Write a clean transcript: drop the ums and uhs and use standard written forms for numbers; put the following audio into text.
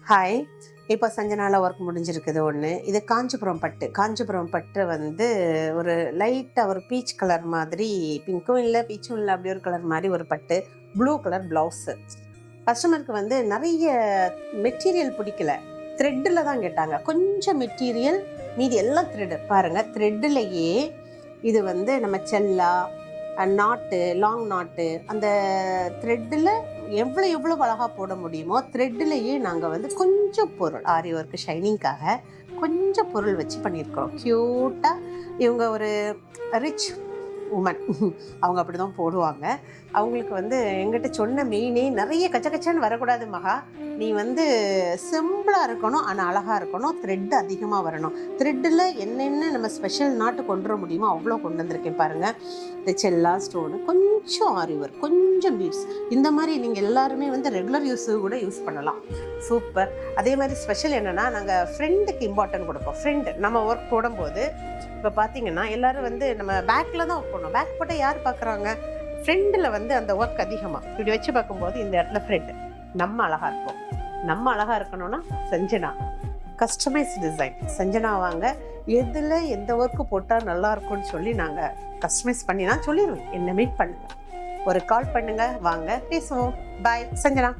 Hi. இப்போ சஞ்சனால work முடிஞ்சிருக்குது ஒன்று. இது காஞ்சிபுரம் பட்டு. காஞ்சிபுரம் பட்டு வந்து ஒரு லைட்டாக ஒரு பீச் கலர் மாதிரி, பிங்க்கும் இல்லை பீச்சும் இல்லை, அப்படி ஒரு கலர் மாதிரி ஒரு பட்டு, ப்ளூ கலர் ப்ளவுஸு. கஸ்டமருக்கு வந்து நிறைய மெட்டீரியல் பிடிக்கல, த்ரெட்டில் தான் கேட்டாங்க. கொஞ்சம் மெட்டீரியல், மீதி எல்லாம் த்ரெட்டு. பாருங்கள், த்ரெட்டுலேயே இது வந்து நம்ம செல்லா நாட்டு, லாங் நாட்டு, அந்த த்ரெட்டில் எவ்வளோ அழகாக போட முடியுமோ த்ரெட்லேயே நாங்கள் வந்து கொஞ்சம் பொருள் ஆரி ஒர்க்கு ஷைனிங்காக கொஞ்சம் பொருள் வச்சு பண்ணியிருக்கிறோம். க்யூட்டாக இவங்க ஒரு ரிச் உமன், அவங்க அப்படி தான் போடுவாங்க. அவங்களுக்கு வந்து எங்கிட்ட சொன்ன மெயினே நிறைய கச்சக்கச்சான்னு வரக்கூடாது மகா, நீ வந்து சிம்பிளாக இருக்கணும், ஆனால் அழகாக இருக்கணும், த்ரெட் அதிகமாக வரணும். த்ரெட்டில் என்னென்ன நம்ம ஸ்பெஷல் நாட்டு கொண்டு வர முடியுமோ அவ்வளோ கொண்டு வந்திருக்கேன் பாருங்கள். இந்த செல்லா ஸ்டோனு, கொஞ்சம் ஆரி ஒர்க், கொஞ்சம் பீட்ஸ், இந்த மாதிரி நீங்கள் எல்லாருமே வந்து ரெகுலர் யூஸு கூட யூஸ் பண்ணலாம். சூப்பர். அதே மாதிரி ஸ்பெஷல் என்னென்னா, நாங்கள் ஃப்ரெண்டுக்கு இம்பார்ட்டன்ட் கொடுப்போம். ஃப்ரெண்டு நம்ம ஒர்க் போடும்போது இப்போ பார்த்தீங்கன்னா எல்லோரும் வந்து நம்ம பேக்கில் தான் ஒர்க் பண்ணோம். பேக் போட்டால் யார் பார்க்குறாங்க? ஃப்ரெண்டில் வந்து அந்த ஒர்க் அதிகமாக இப்படி வச்சு பார்க்கும்போது இந்த இடத்துல ஃப்ரெண்டு நம்ம அழகாக இருப்போம். நம்ம அழகாக இருக்கணும்னா சஞ்சனா கஸ்டமைஸ் டிசைன் சஞ்சனா வாங்க. எதில் எந்த ஒர்க்கு போட்டால் நல்லாயிருக்கும்னு சொல்லி நாங்கள் கஸ்டமைஸ் பண்ணி நான் சொல்லிடுவேன். என்ன மீட் பண்ணுங்கள், ஒரு கால் பண்ணுங்கள், வாங்க பேசுவோம். பாய் சஞ்சனா.